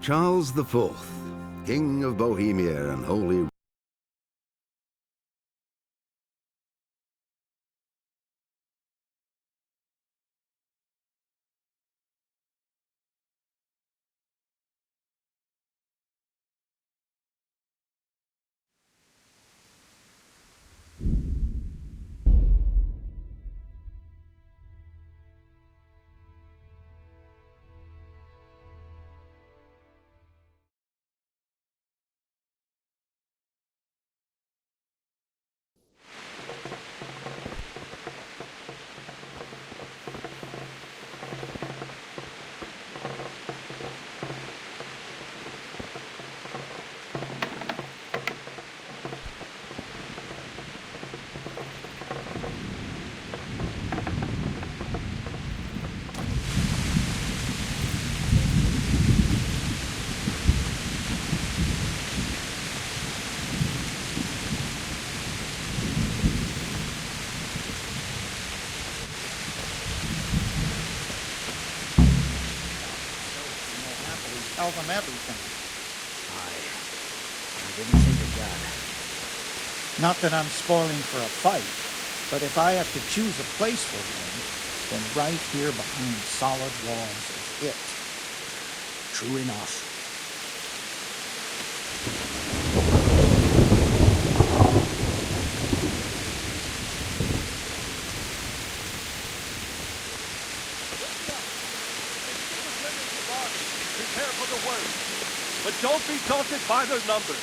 Charles IV, King of Bohemia and Holy... Tell them everything. I didn't think of that. Not that I'm spoiling for a fight, but if I have to choose a place for one, then right here behind solid walls is it. True enough. Prepare for the worst, but don't be daunted by their numbers.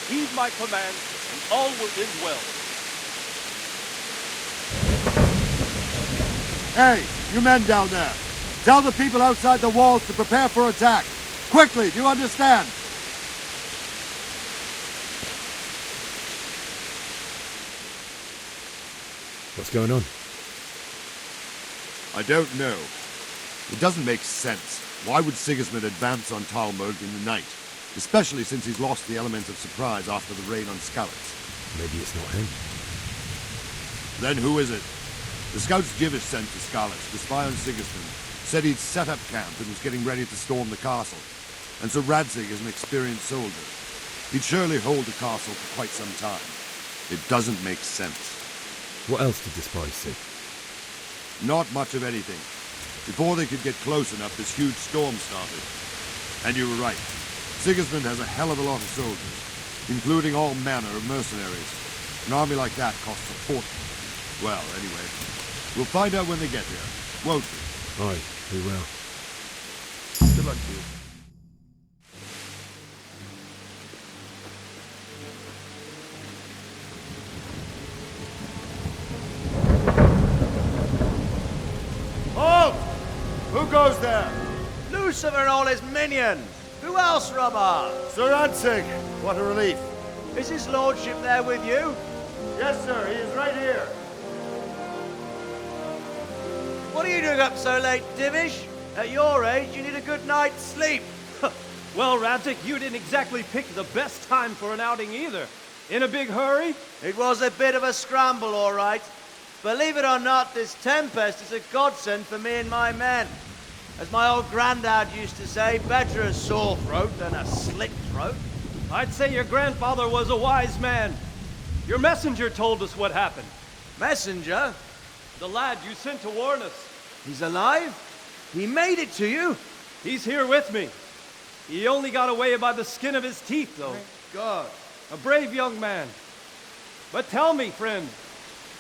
Heed my command, and all will end well. Hey, you men down there. Tell the people outside the walls to prepare for attack. Quickly, do you understand? What's going on? I don't know. It doesn't make sense. Why would Sigismund advance on Talmud in the night? Especially since he's lost the element of surprise after the raid on Skalitz. Maybe it's not him. Then who is it? The scouts Jivish sent to Skalitz to spy on Sigismund said he'd set up camp and was getting ready to storm the castle. And so Radzig is an experienced soldier. He'd surely hold the castle for quite some time. It doesn't make sense. What else did the spies see? Not much of anything. Before they could get close enough, this huge storm started. And you were right. Sigismund has a hell of a lot of soldiers, including all manner of mercenaries. An army like that costs a fortune. Well, anyway, we'll find out when they get here, won't we? Aye, we will. Good luck to you. Halt! Who goes there? Lucifer and all his minions! Who else, Robert? Sir Radzig! What a relief. Is his lordship there with you? Yes, sir. He is right here. What are you doing up so late, Divish? At your age, you need a good night's sleep. Well, Radzig, you didn't exactly pick the best time for an outing either. In a big hurry? It was a bit of a scramble, all right. Believe it or not, this tempest is a godsend for me and my men. As my old granddad used to say, better a sore throat than a slit throat. I'd say your grandfather was a wise man. Your messenger told us what happened. Messenger? The lad you sent to warn us. He's alive? He made it to you? He's here with me. He only got away by the skin of his teeth, though. Thank God. A brave young man. But tell me, friend,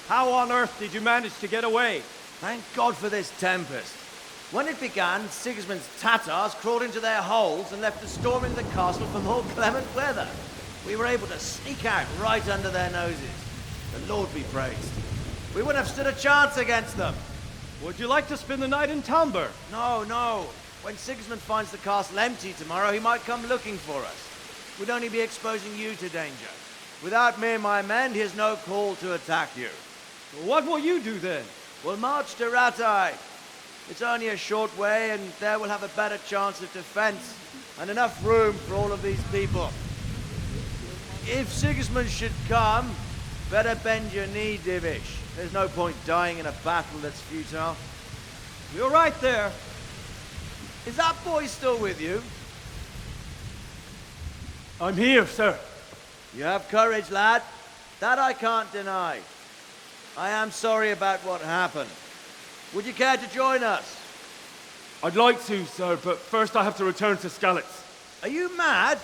how on earth did you manage to get away? Thank God for this tempest. When it began, Sigismund's Tatars crawled into their holes and left us storming the castle for more clement weather. We were able to sneak out right under their noses. The Lord be praised. We wouldn't have stood a chance against them. Would you like to spend the night in Tamber? No, no. When Sigismund finds the castle empty tomorrow, he might come looking for us. We'd only be exposing you to danger. Without me and my men, he has no call to attack you. What will you do then? We'll march to Ratai. It's only a short way, and there we'll have a better chance of defense and enough room for all of these people. If Sigismund should come, better bend your knee, Divish. There's no point dying in a battle that's futile. You're right there. Is that boy still with you? I'm here, sir. You have courage, lad. That I can't deny. I am sorry about what happened. Would you care to join us? I'd like to, sir, but first I have to return to Skalitz. Are you mad?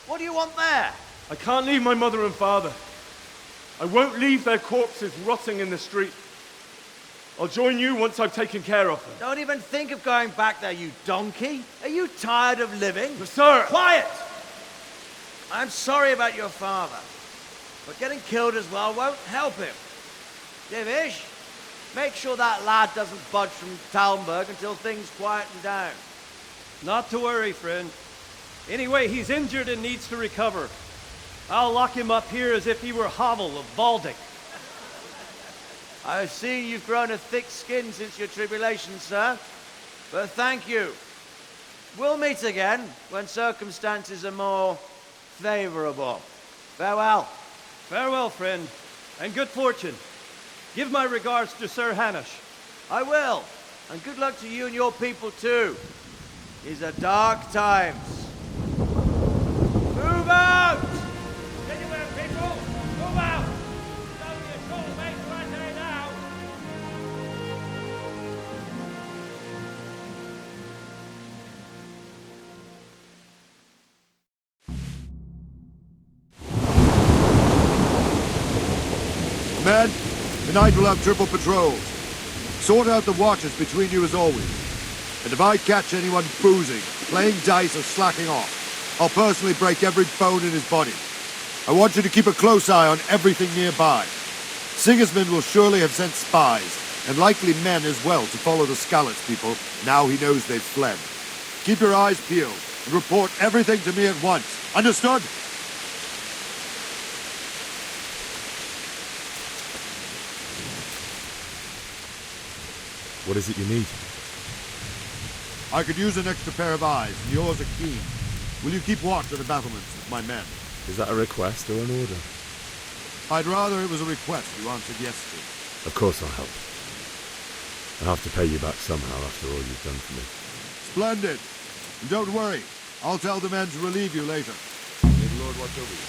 What do you want there? I can't leave my mother and father. I won't leave their corpses rotting in the street. I'll join you once I've taken care of them. Don't even think of going back there, you donkey. Are you tired of living? But sir! Quiet! I'm sorry about your father, but getting killed as well won't help him. Divish, make sure that lad doesn't budge from Talmberg until things quieten down. Not to worry, friend. Anyway, he's injured and needs to recover. I'll lock him up here as if he were Havel of Baldic. I've seen you've grown a thick skin since your tribulation, sir. But thank you. We'll meet again when circumstances are more favorable. Farewell. Farewell, friend, and good fortune. Give my regards to Sir Hanush. I will. And good luck to you and your people too. These are dark times. Move out! Anywhere, people! Move out! It's only a short way to Rattay now! Men, tonight we'll have triple patrols. Sort out the watches between you as always. And if I catch anyone boozing, playing dice or slacking off, I'll personally break every bone in his body. I want you to keep a close eye on everything nearby. Sigismund will surely have sent spies, and likely men as well, to follow the Skalitz people, now he knows they've fled. Keep your eyes peeled, and report everything to me at once. Understood? What is it you need? I could use an extra pair of eyes, and yours are keen. Will you keep watch of the battlements with my men? Is that a request or an order? I'd rather it was a request you answered yes to. Of course I'll help. I'll have to pay you back somehow after all you've done for me. Splendid. And don't worry, I'll tell the men to relieve you later. May the Lord watch over you.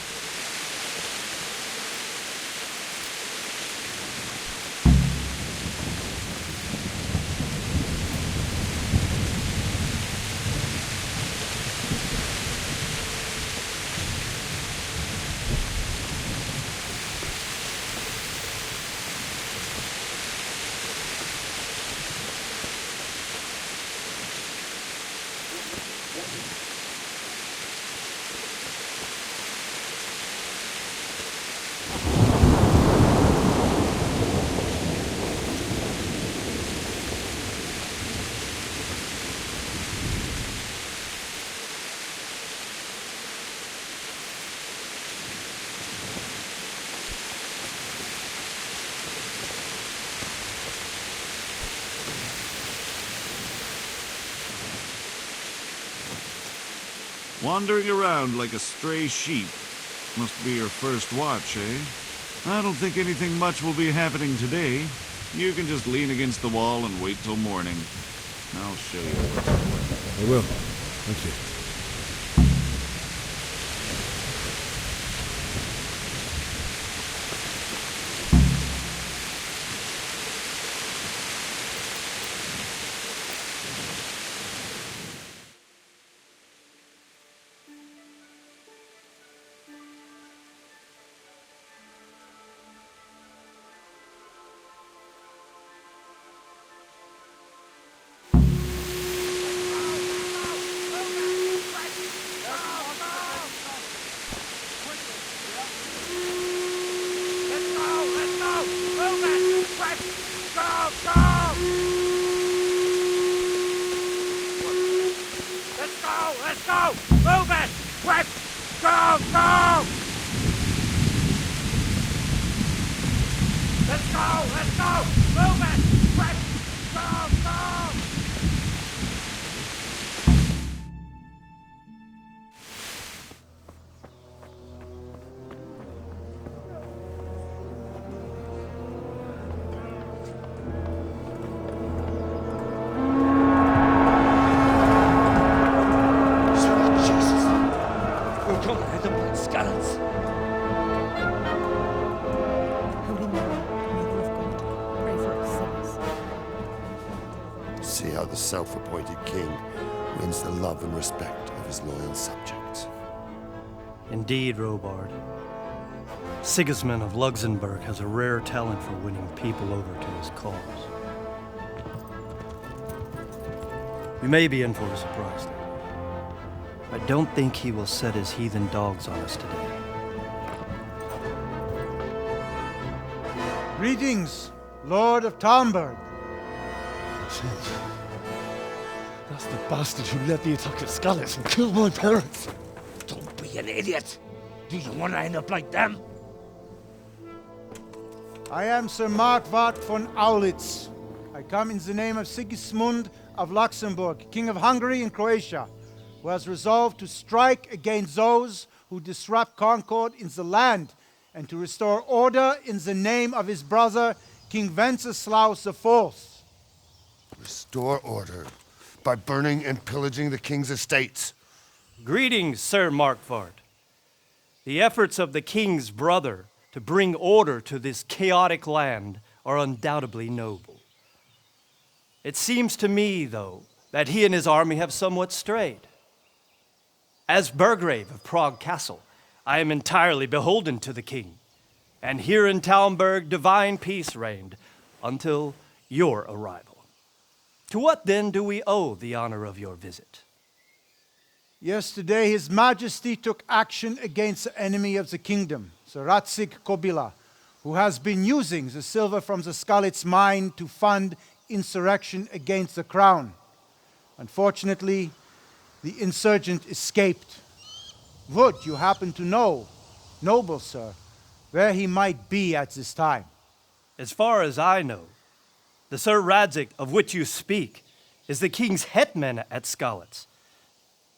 Wandering around like a stray sheep. Must be your first watch, eh? I don't think anything much will be happening today. You can just lean against the wall and wait till morning. I'll show you what's what. I will. Thank you. see how the self-appointed king wins the love and respect of his loyal subjects. Indeed, Robard. Sigismund of Luxembourg has a rare talent for winning people over to his cause. We may be in for a surprise, though. I don't think he will set his heathen dogs on us today. Greetings, Lord of Talmberg. That's the bastard who led the attack at Skalitz and killed my parents. Don't be an idiot. Do you want to end up like them? I am Sir Markwart von Aulitz. I come in the name of Sigismund of Luxembourg, King of Hungary and Croatia, who has resolved to strike against those who disrupt concord in the land and to restore order in the name of his brother, King Wenceslaus IV. Restore order by burning and pillaging the king's estates. Greetings, Sir Markwart. The efforts of the king's brother to bring order to this chaotic land are undoubtedly noble. It seems to me, though, that he and his army have somewhat strayed. As Burgrave of Prague Castle, I am entirely beholden to the king, and here in Talmberg divine peace reigned until your arrival. To what then do we owe the honor of your visit? Yesterday, His Majesty took action against the enemy of the kingdom, Sir Radzig Kobyla, who has been using the silver from the Skalitz mine to fund insurrection against the crown. Unfortunately, the insurgent escaped. Would you happen to know, noble sir, where he might be at this time? As far as I know, the Sir Radzig of which you speak is the king's hetman at Skalitz.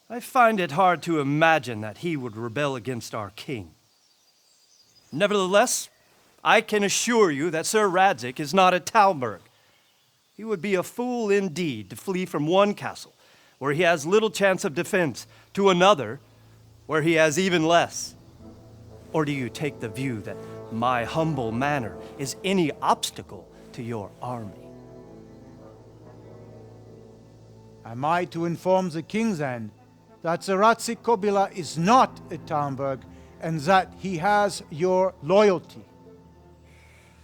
I find it hard to imagine that he would rebel against our king. Nevertheless, I can assure you that Sir Radzig is not at Talmberg. He would be a fool indeed to flee from one castle where he has little chance of defense to another where he has even less. Or do you take the view that my humble manner is any obstacle to your army? Am I to inform the king then that Sir Radzig Kobyla is not at Talmberg and that he has your loyalty?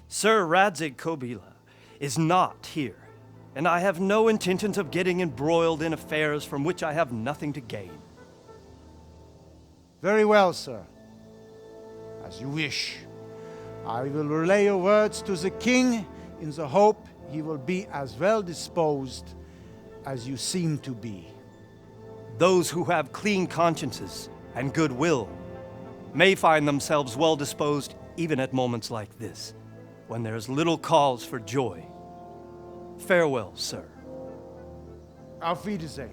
Sir Radzig Kobyla is not here, and I have no intentions of getting embroiled in affairs from which I have nothing to gain. Very well, sir. As you wish. I will relay your words to the king in the hope he will be as well disposed as you seem to be. Those who have clean consciences and goodwill may find themselves well disposed even at moments like this, when there is little cause for joy. Farewell, sir. Auf Wiedersehen.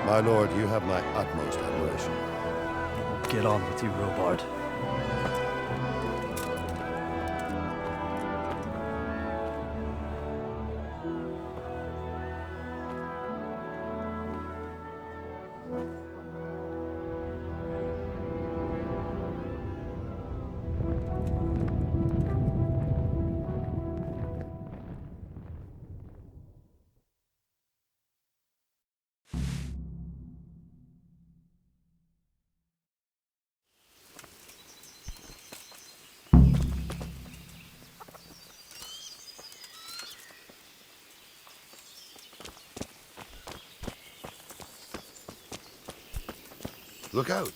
My lord, you have my utmost admiration. Get on with you, Robard. Look out.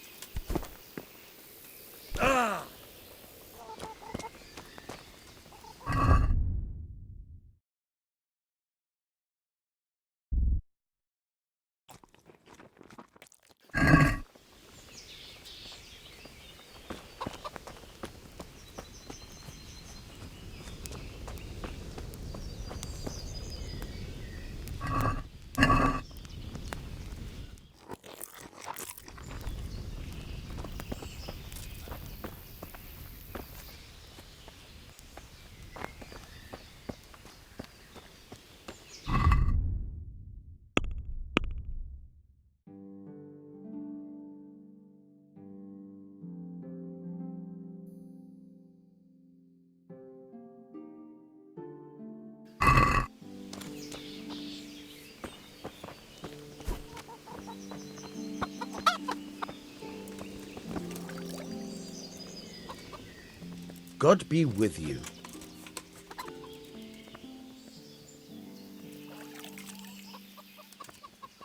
God be with you.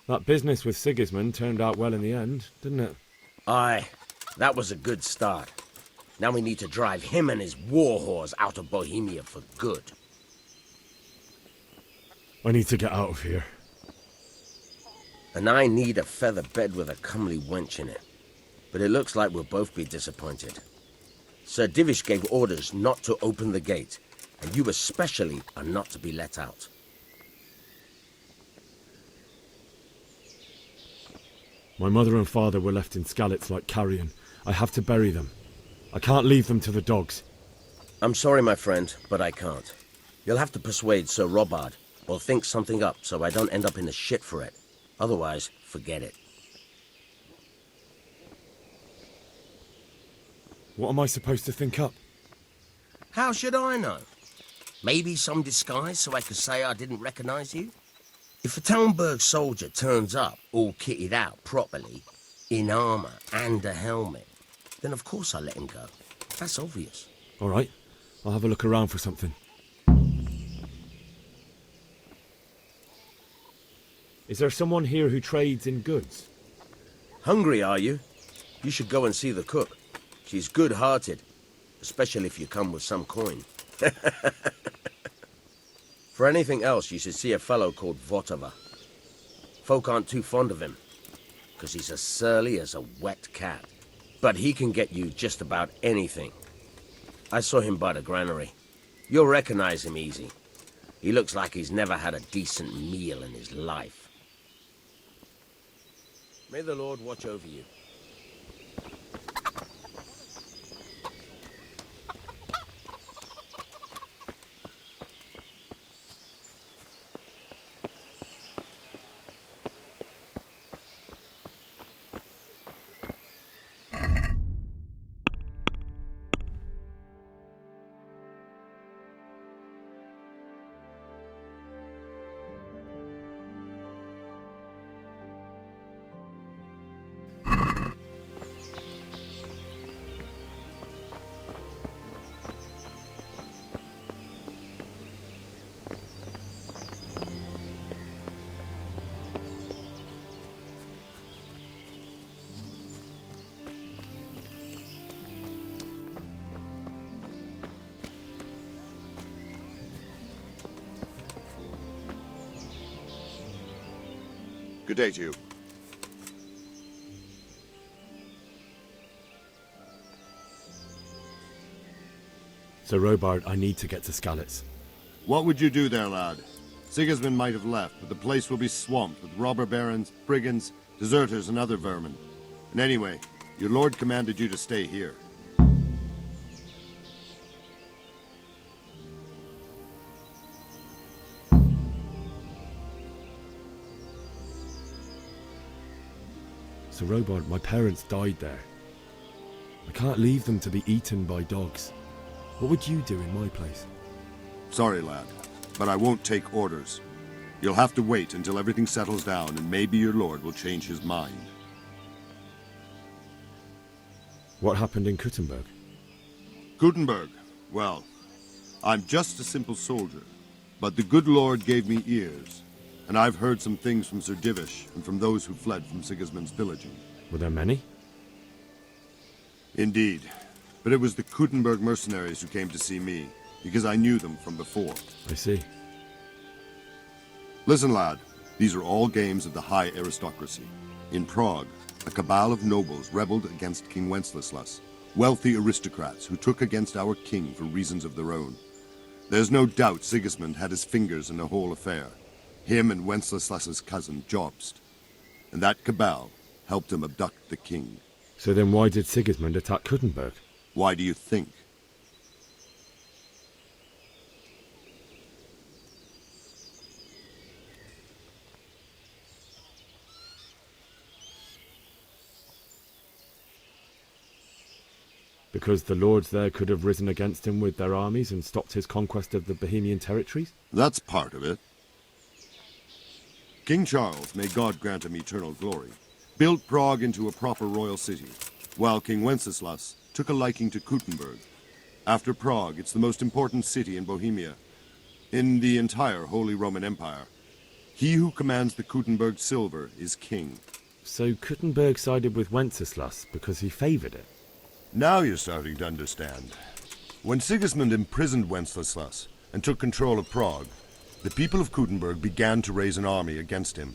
That business with Sigismund turned out well in the end, didn't it? Aye, that was a good start. Now we need to drive him and his war whores out of Bohemia for good. I need to get out of here. And I need a feather bed with a comely wench in it. But it looks like we'll both be disappointed. Sir Divish gave orders not to open the gate, and you especially are not to be let out. My mother and father were left in Skalitz like carrion. I have to bury them. I can't leave them to the dogs. I'm sorry, my friend, but I can't. You'll have to persuade Sir Robard, or think something up so I don't end up in the shit for it. Otherwise, forget it. What am I supposed to think up? How should I know? Maybe some disguise so I could say I didn't recognize you? If a Talmberg soldier turns up, all kitted out properly, in armor and a helmet, then of course I'll let him go. That's obvious. All right, I'll have a look around for something. Is there someone here who trades in goods? Hungry, are you? You should go and see the cook. She's good-hearted, especially if you come with some coin. For anything else, you should see a fellow called Votava. Folk aren't too fond of him, because he's as surly as a wet cat. But he can get you just about anything. I saw him by the granary. You'll recognize him easy. He looks like he's never had a decent meal in his life. May the Lord watch over you. Good day to you. Sir Robard, I need to get to Skalitz. What would you do there, lad? Sigismund might have left, but the place will be swamped with robber barons, brigands, deserters, and other vermin. And anyway, your lord commanded you to stay here. Sir Robard, my parents died there. I can't leave them to be eaten by dogs. What would you do in my place? Sorry, lad, but I won't take orders. You'll have to wait until everything settles down, and maybe your lord will change his mind. What happened in Kuttenberg? Gutenberg? Well, I'm just a simple soldier, but the good lord gave me ears, and I've heard some things from Sir Divish and from those who fled from Sigismund's pillaging. Were there many? Indeed, but it was the Kuttenberg mercenaries who came to see me, because I knew them from before. I see. Listen, lad, these are all games of the high aristocracy. In Prague, a cabal of nobles rebelled against King Wenceslas, wealthy aristocrats who took against our king for reasons of their own. There's no doubt Sigismund had his fingers in the whole affair. Him and Wenceslas's cousin, Jobst. And that cabal helped him abduct the king. So then why did Sigismund attack Kuttenberg? Why do you think? Because the lords there could have risen against him with their armies and stopped his conquest of the Bohemian territories? That's part of it. King Charles, may God grant him eternal glory, built Prague into a proper royal city, while King Wenceslas took a liking to Kuttenberg. After Prague, it's the most important city in Bohemia, in the entire Holy Roman Empire. He who commands the Kuttenberg silver is king. So Kuttenberg sided with Wenceslas because he favoured it? Now you're starting to understand. When Sigismund imprisoned Wenceslas and took control of Prague, the people of Kuttenberg began to raise an army against him.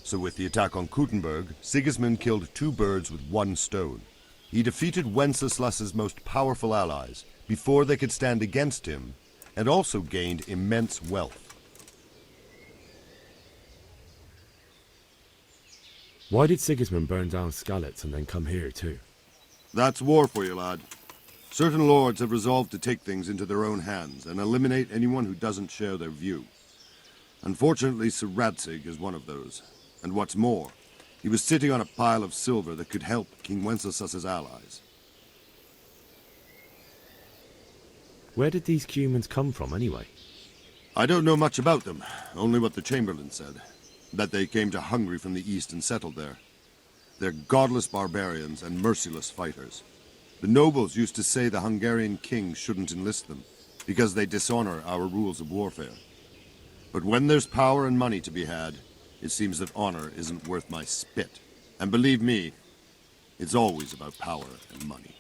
So with the attack on Kuttenberg, Sigismund killed two birds with one stone. He defeated Wenceslas's most powerful allies before they could stand against him, and also gained immense wealth. Why did Sigismund burn down Skalitz and then come here too? That's war for you, lad. Certain lords have resolved to take things into their own hands and eliminate anyone who doesn't share their view. Unfortunately, Sir Radzig is one of those. And what's more, he was sitting on a pile of silver that could help King Wenceslas's allies. Where did these Cumans come from anyway? I don't know much about them, only what the Chamberlain said. That they came to Hungary from the east and settled there. They're godless barbarians and merciless fighters. The nobles used to say the Hungarian king shouldn't enlist them, because they dishonor our rules of warfare. But when there's power and money to be had, it seems that honor isn't worth my spit. And believe me, it's always about power and money.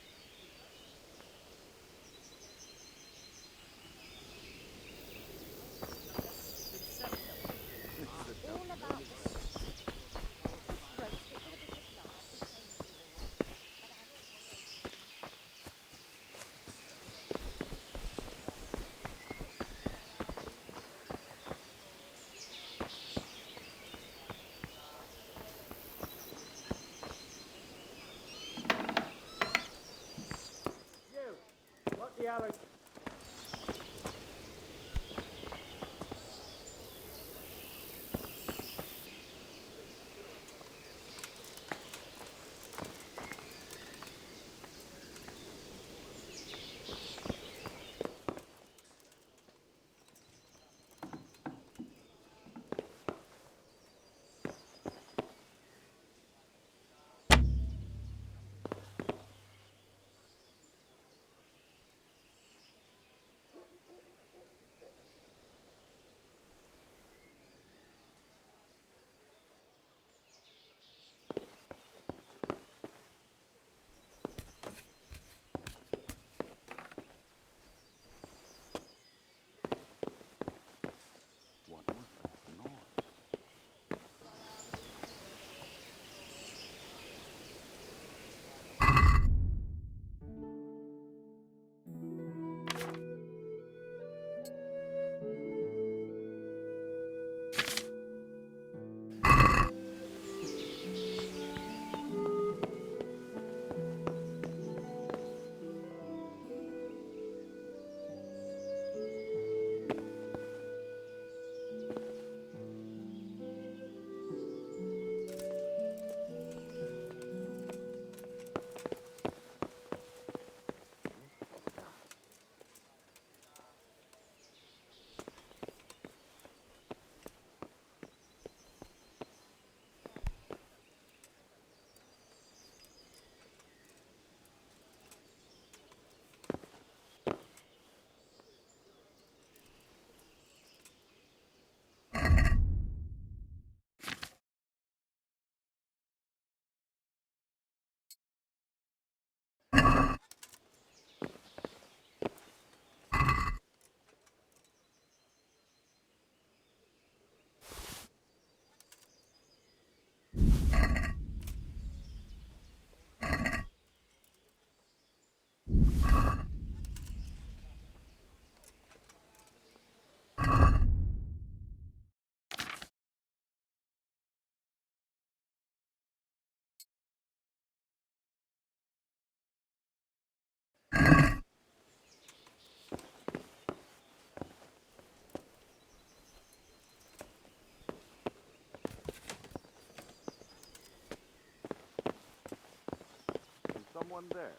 Someone there.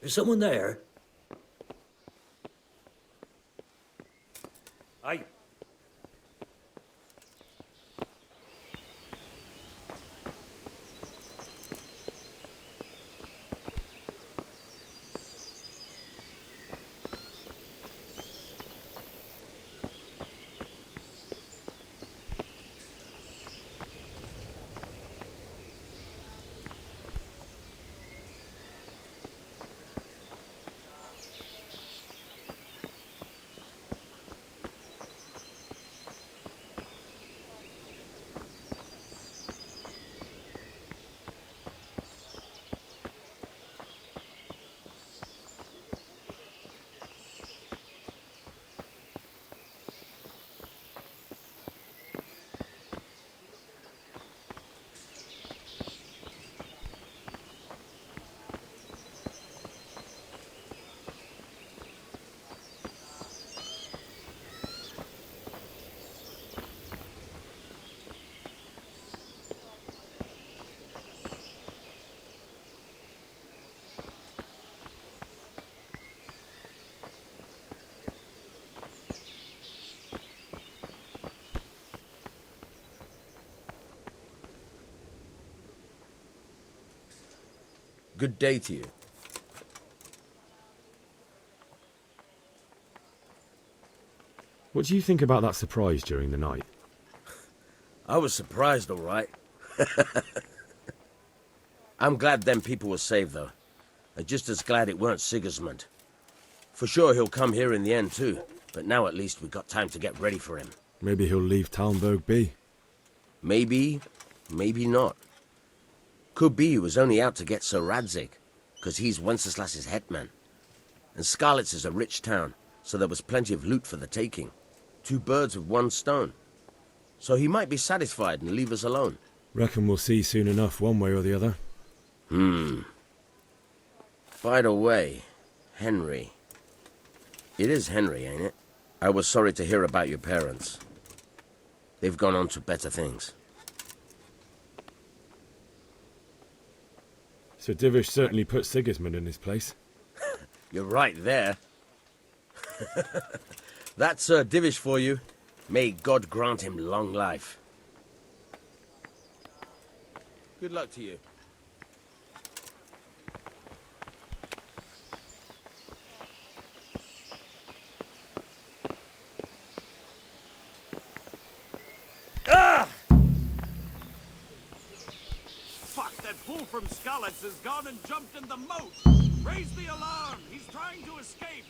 Is someone there? Aye. Good day to you. What do you think about that surprise during the night? I was surprised, all right. I'm glad them people were saved, though. And just as glad it weren't Sigismund. For sure he'll come here in the end, too. But now at least we've got time to get ready for him. Maybe he'll leave Talmberg be. Maybe, maybe not. Could be he was only out to get Sir Radzig, because he's Wenceslas's hetman. And Skalitz is a rich town, so there was plenty of loot for the taking. 2 birds with 1 stone. So he might be satisfied and leave us alone. Reckon we'll see soon enough, one way or the other. By the way, Henry. It is Henry, ain't it? I was sorry to hear about your parents. They've gone on to better things. Sir Divish certainly put Sigismund in his place. You're right there. That's Sir Divish for you. May God grant him long life. Good luck to you. Fuck, that fool from Skalitz has gone and jumped in the moat! Raise the alarm! He's trying to escape!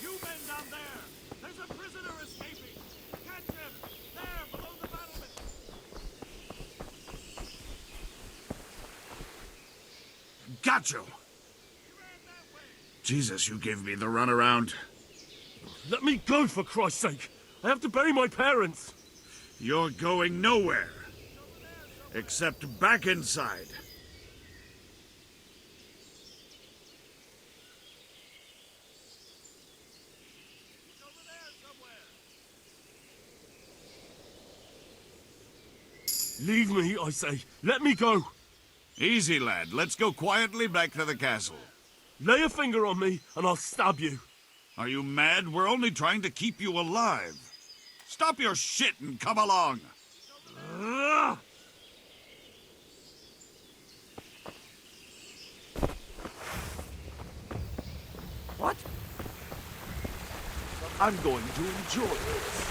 You men down there! There's a prisoner escaping! Catch him! There, below the battlement! Got you! Jesus, you gave me the runaround. Let me go, for Christ's sake! I have to bury my parents! You're going nowhere. Except back inside. Leave me, I say. Let me go. Easy, lad. Let's go quietly back to the castle. Lay a finger on me, and I'll stab you. Are you mad? We're only trying to keep you alive. Stop your shit and come along. What? I'm going to enjoy this.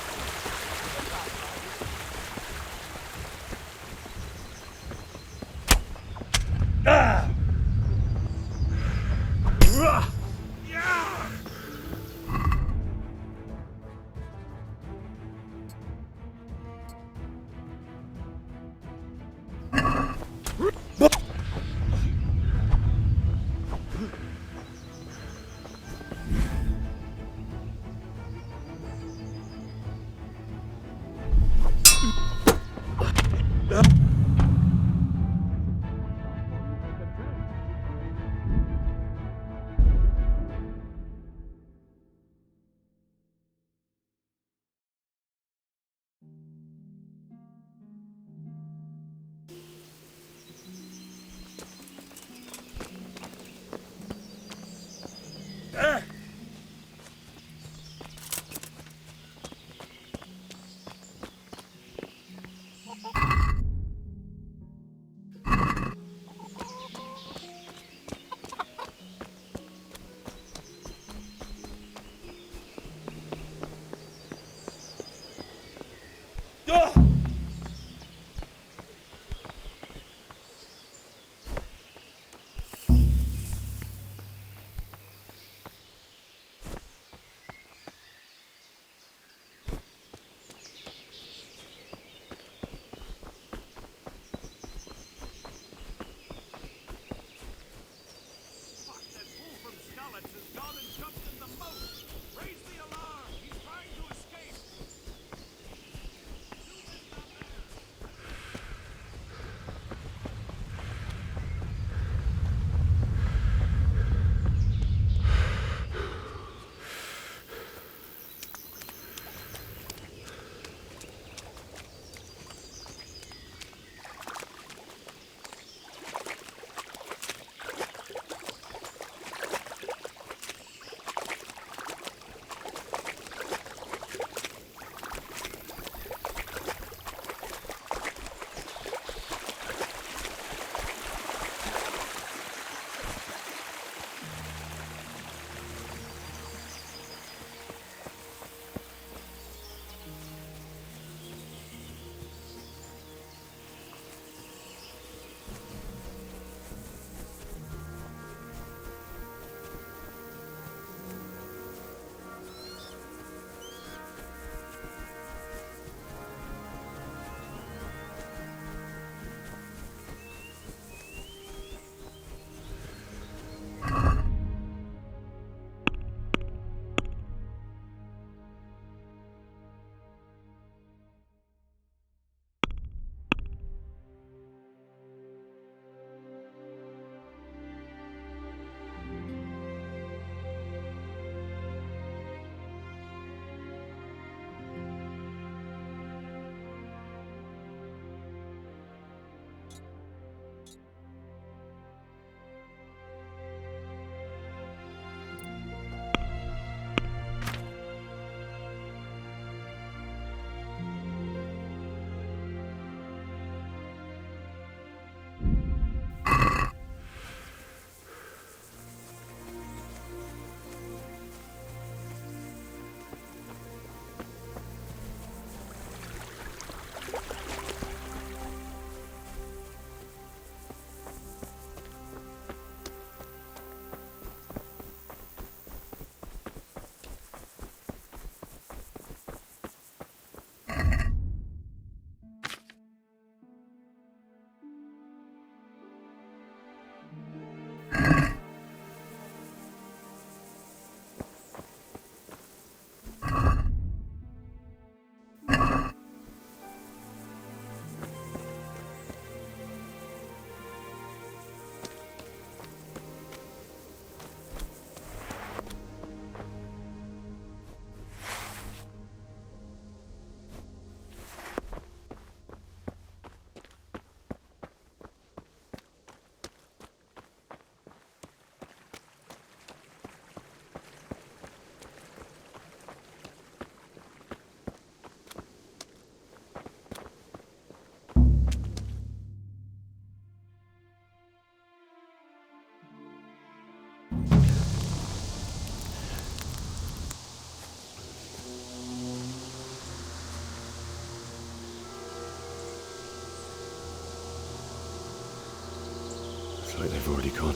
Looks like they've already gone.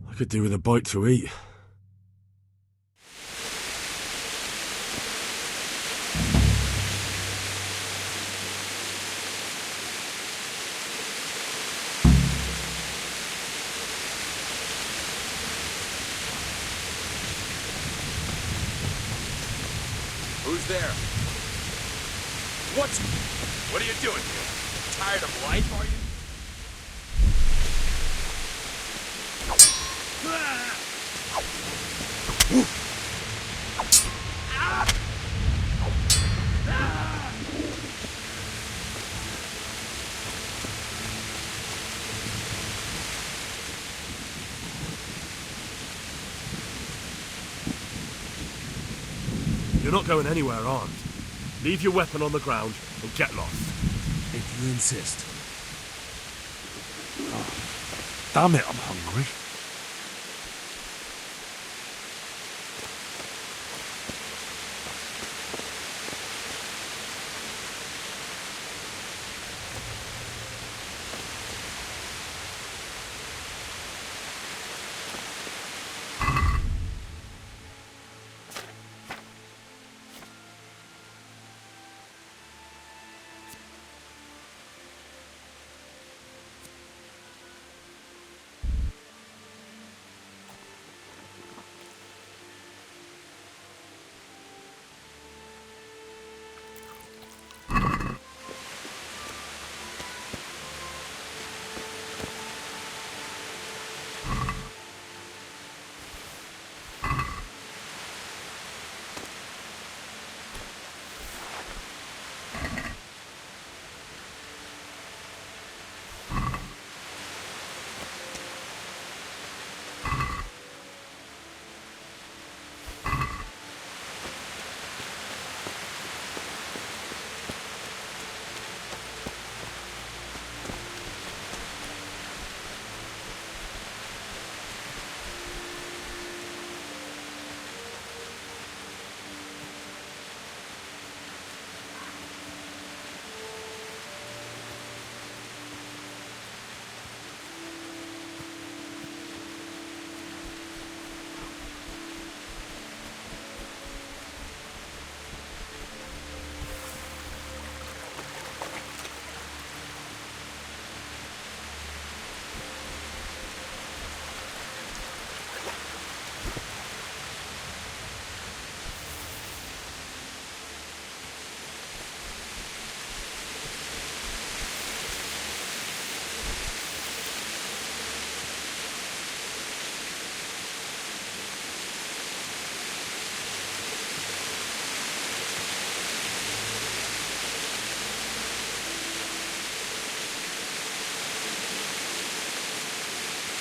I could do with a bite to eat. Who's there? What are you doing here? Tired of life, are you? You're not going anywhere armed. Leave your weapon on the ground and get lost. If you insist. Oh, damn it, I'm hungry.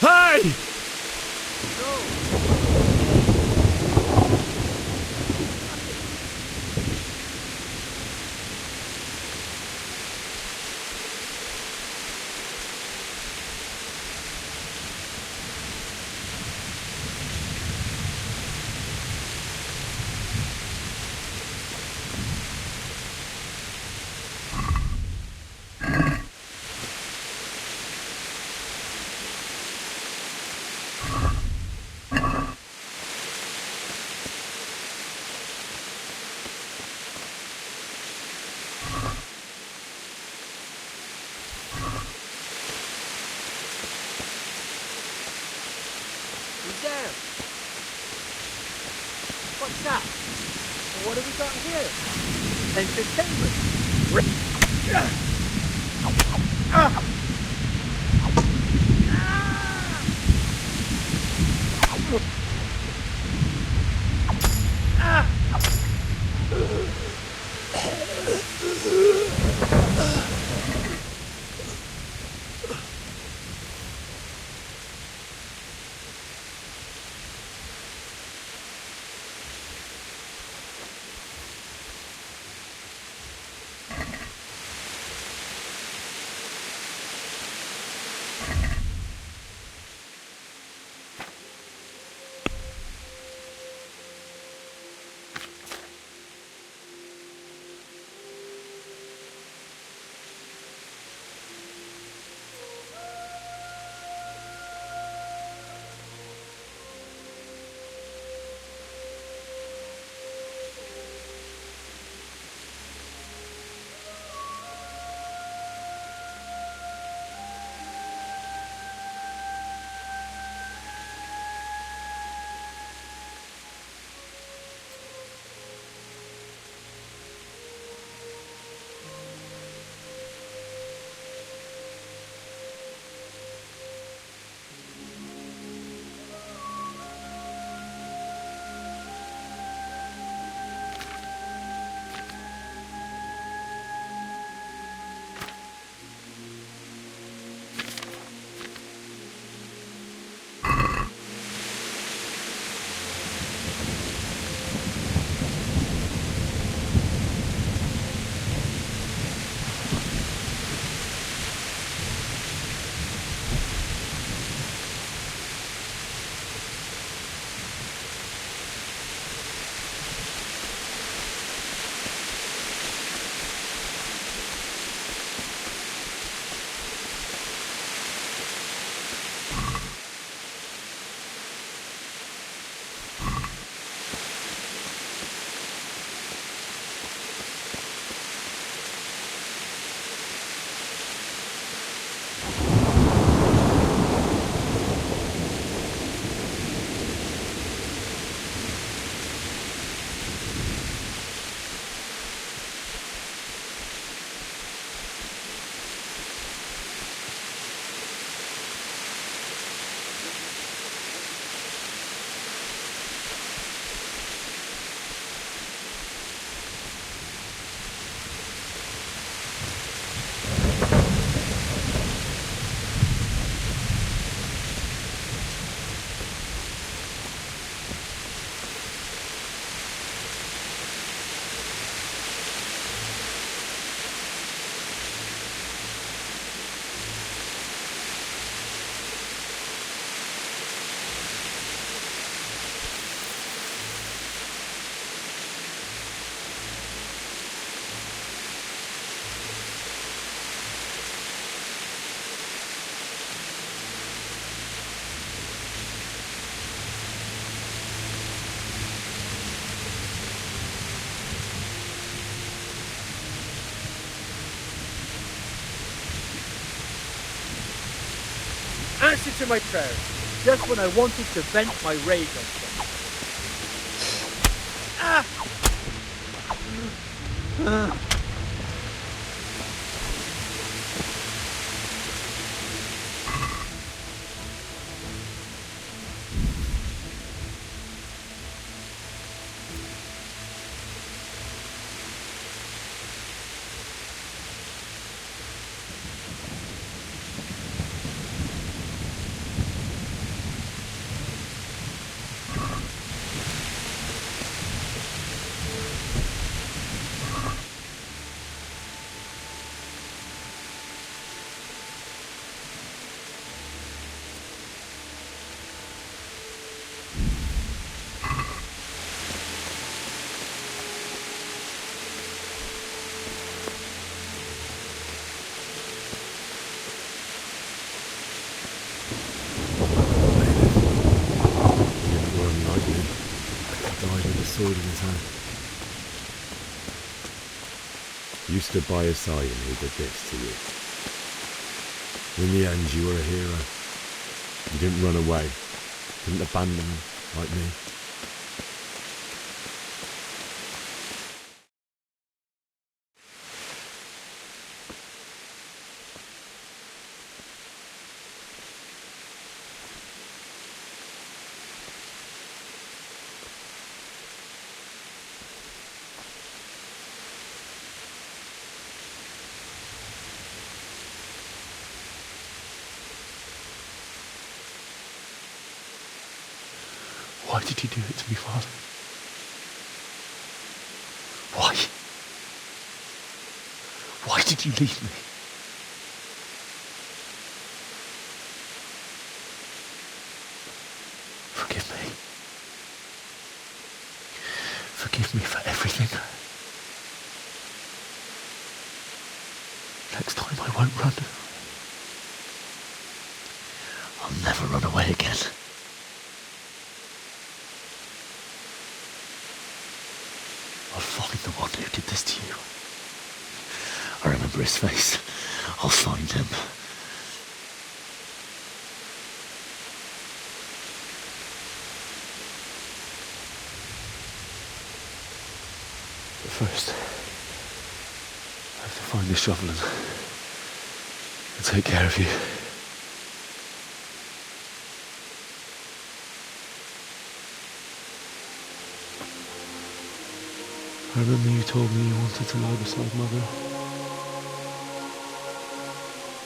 Hey! What's that? What have we got here? Entertainment. Answer to my prayers, just when I wanted to vent my rage on someone. Sword in his hand. You stood by his side and he did this to you. In the end, you were a hero. You didn't run away, didn't abandon him like me. Why did you do it to me, Father? Why? Why did you leave me? Forgive me. Forgive me for everything. Next time I won't run. I'll never run away again. I'll find the one who did this to you. I remember his face. I'll find him. But first, I have to find this shovel and take care of you. I remember you told me you wanted to lie beside Mother.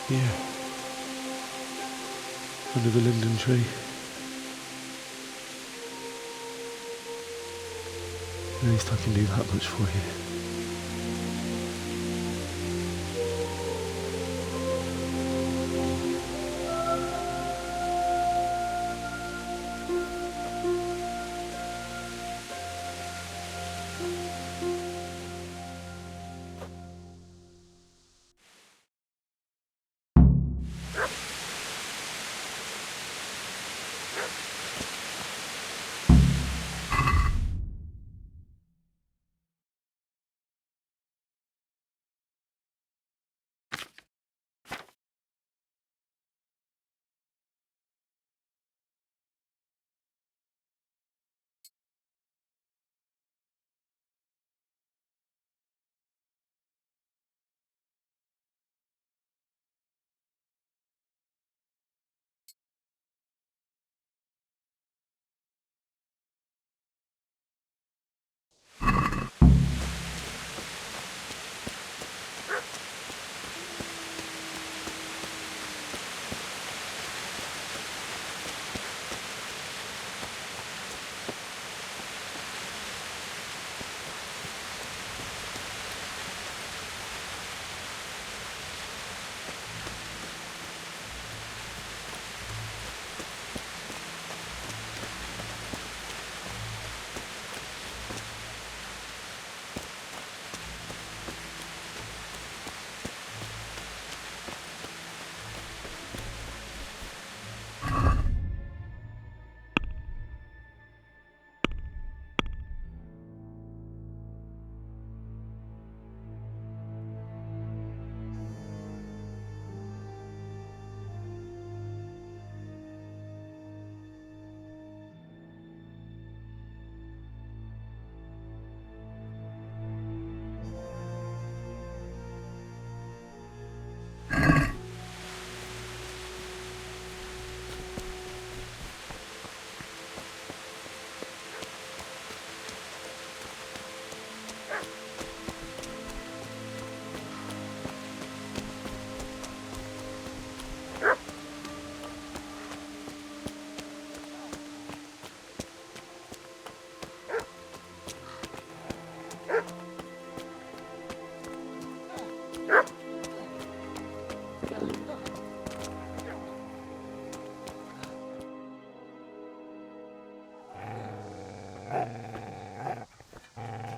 Here. Under the linden tree. At least I can do that much for you.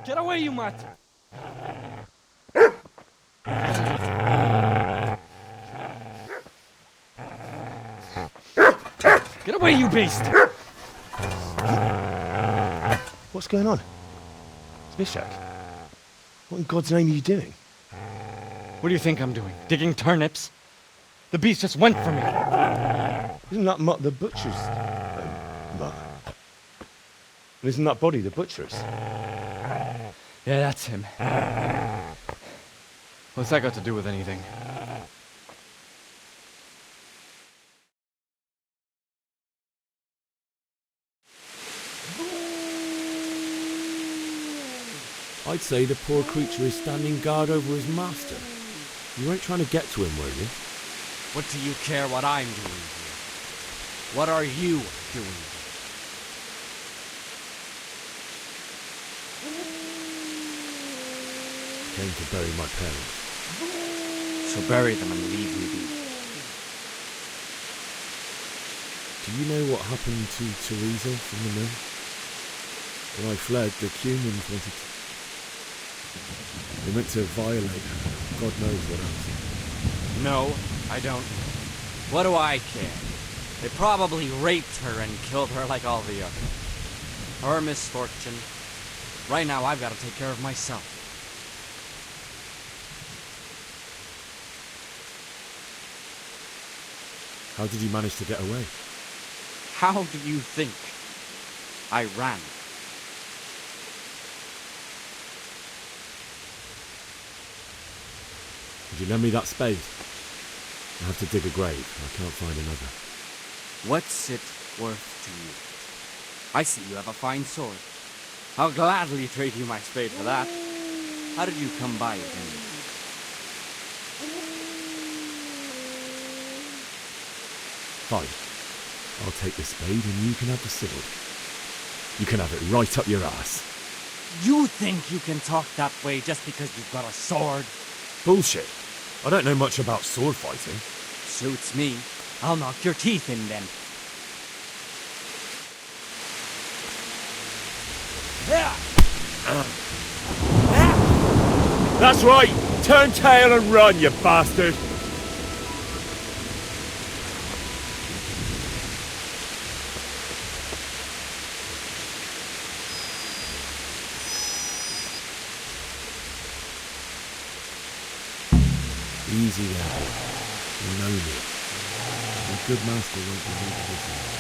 Get away, you mutt! Get away, you beast! What's going on? It's Mishak. What in God's name are you doing? What do you think I'm doing? Digging turnips? The beast just went for me. Isn't that Mutt the butcher's? Mutt. And isn't that body the butcher's? Yeah, that's him. What's that got to do with anything? I'd say the poor creature is standing guard over his master. You weren't trying to get to him, were you? What do you care what I'm doing here? What are you doing here? came to bury my parents. So bury them and leave me be. Do you know what happened to Teresa from the mill? When I fled, the humans wanted to... They meant to violate her. God knows what else. No, I don't. What do I care? They probably raped her and killed her like all the others. Her misfortune. Right now, I've got to take care of myself. How did you manage to get away? How do you think? I ran. Could you lend me that spade? I have to dig a grave. I can't find another. What's it worth to you? I see you have a fine sword. I'll gladly trade you my spade for that. How did you come by it anyway? Fine. I'll take the spade and you can have the sword. You can have it right up your ass. You think you can talk that way just because you've got a sword? Bullshit. I don't know much about sword fighting. Suits me. I'll knock your teeth in then. That's right! Turn tail and run, you bastard! Easy there, boy. You know me. A good master won't be able to